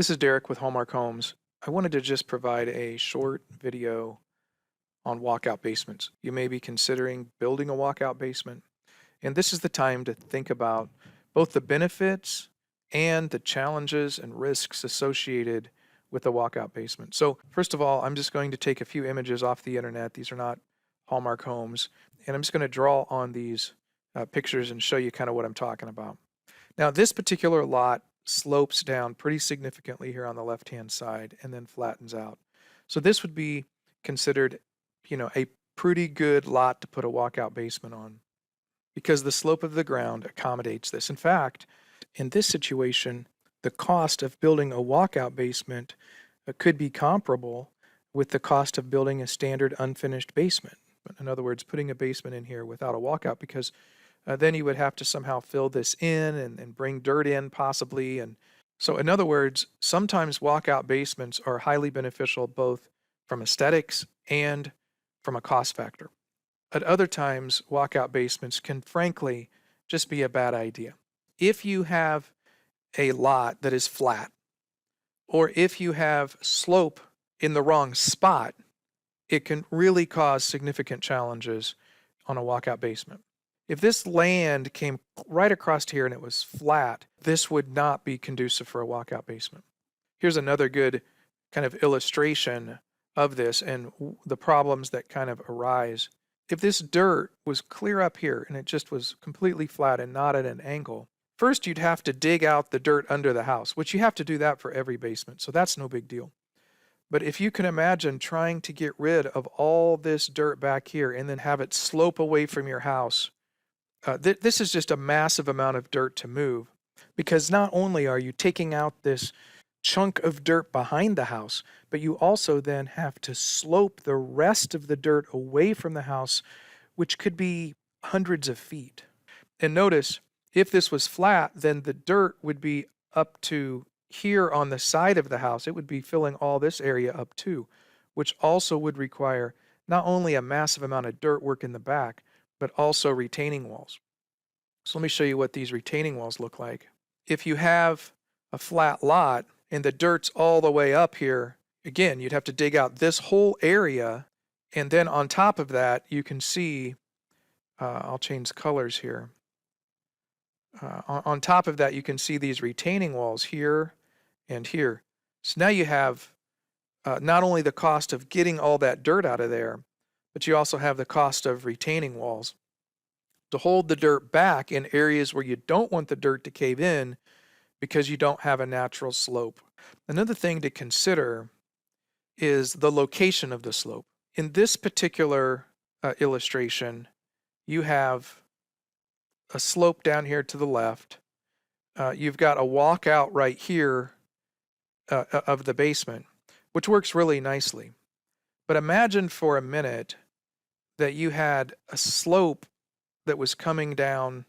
This is Derek with Hallmark Homes. I wanted to just provide a short video on walkout basements. You may be considering building a walkout basement, and this is the time to think about both the benefits and the challenges and risks associated with a walkout basement. So, first of all, I'm just going to take a few images off the internet. These are not Hallmark Homes, and I'm just going to draw on these pictures and show you kind of what I'm talking about. Now, this particular lot slopes down pretty significantly here on the left-hand side and then flattens out. So this would be considered, a pretty good lot to put a walkout basement on because the slope of the ground accommodates this. In fact, in this situation, the cost of building a walkout basement could be comparable with the cost of building a standard unfinished basement. In other words, putting a basement in here without a walkout, because then you would have to somehow fill this in and bring dirt in possibly. And so in other words, sometimes walkout basements are highly beneficial both from aesthetics and from a cost factor. At other times, walkout basements can frankly just be a bad idea. If you have a lot that is flat, or if you have slope in the wrong spot, it can really cause significant challenges on a walkout basement. If this land came right across here and it was flat, this would not be conducive for a walkout basement. Here's another good kind of illustration of this and the problems that kind of arise. If this dirt was clear up here and it just was completely flat and not at an angle, first you'd have to dig out the dirt under the house, which you have to do that for every basement, so that's no big deal. But if you can imagine trying to get rid of all this dirt back here and then have it slope away from your house, this is just a massive amount of dirt to move, because not only are you taking out this chunk of dirt behind the house, but you also then have to slope the rest of the dirt away from the house, which could be hundreds of feet. And notice, if this was flat, then the dirt would be up to here on the side of the house. It would be filling all this area up too, which also would require not only a massive amount of dirt work in the back, but also retaining walls. So let me show you what these retaining walls look like. If you have a flat lot and the dirt's all the way up here, again, you'd have to dig out this whole area, and then on top of that, you can see, I'll change colors here. On top of that, you can see these retaining walls here and here. So now you have not only the cost of getting all that dirt out of there, but you also have the cost of retaining walls to hold the dirt back in areas where you don't want the dirt to cave in because you don't have a natural slope. Another thing to consider is the location of the slope. In this particular illustration, you have a slope down here to the left. You've got a walkout right here of the basement, which works really nicely. But imagine for a minute that you had a slope that was coming down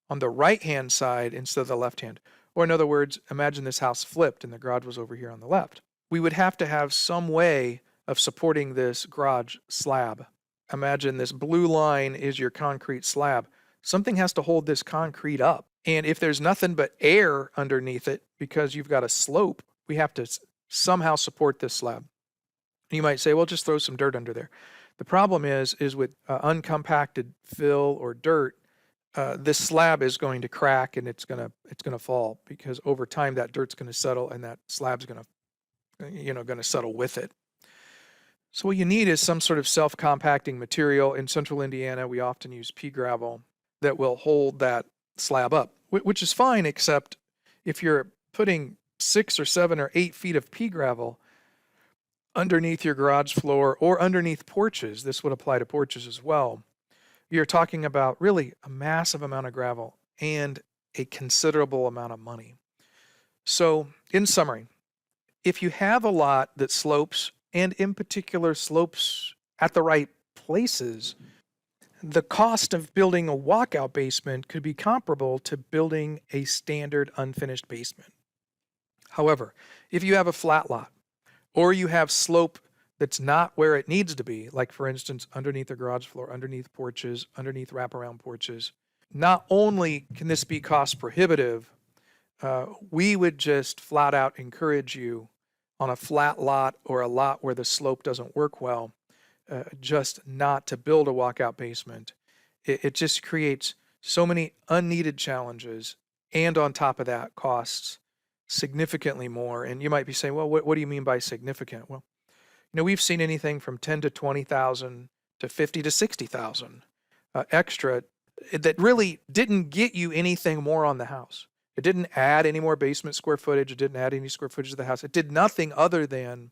on the right-hand side instead of the left-hand. Or in other words, imagine this house flipped and the garage was over here on the left. We would have to have some way of supporting this garage slab. Imagine this blue line is your concrete slab. Something has to hold this concrete up. And if there's nothing but air underneath it because you've got a slope, we have to somehow support this slab. You might say, well, just throw some dirt under there. The problem is with uncompacted fill or dirt, this slab is going to crack and it's going to fall, because over time that dirt's going to settle and that slab's going to settle with it. So what you need is some sort of self-compacting material. In central Indiana, we often use pea gravel that will hold that slab up, which is fine, except if you're putting 6 or 7 or 8 feet of pea gravel underneath your garage floor or underneath porches, this would apply to porches as well, you're talking about really a massive amount of gravel and a considerable amount of money. So in summary, if you have a lot that slopes, and in particular slopes at the right places, the cost of building a walkout basement could be comparable to building a standard unfinished basement. However, if you have a flat lot, or you have slope that's not where it needs to be, like for instance, underneath the garage floor, underneath porches, underneath wraparound porches, not only can this be cost prohibitive, We would just flat out encourage you on a flat lot or a lot where the slope doesn't work well, just not to build a walkout basement. It just creates so many unneeded challenges, and on top of that, costs significantly more. And you might be saying, well, what do you mean by significant? Well, we've seen anything from 10 to 20,000 to 50 to 60,000 extra that really didn't get you anything more on the house. It didn't add any more basement square footage. It didn't add any square footage to the house. It did nothing other than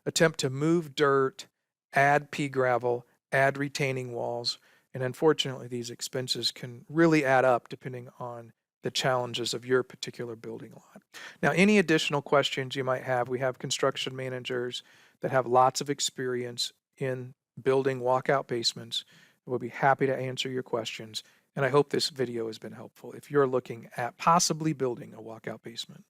attempt to move dirt, add pea gravel, add retaining walls. And unfortunately, these expenses can really add up depending on the challenges of your particular building lot. Now, any additional questions you might have, we have construction managers that have lots of experience in building walkout basements. We'll be happy to answer your questions. And I hope this video has been helpful if you're looking at possibly building a walkout basement.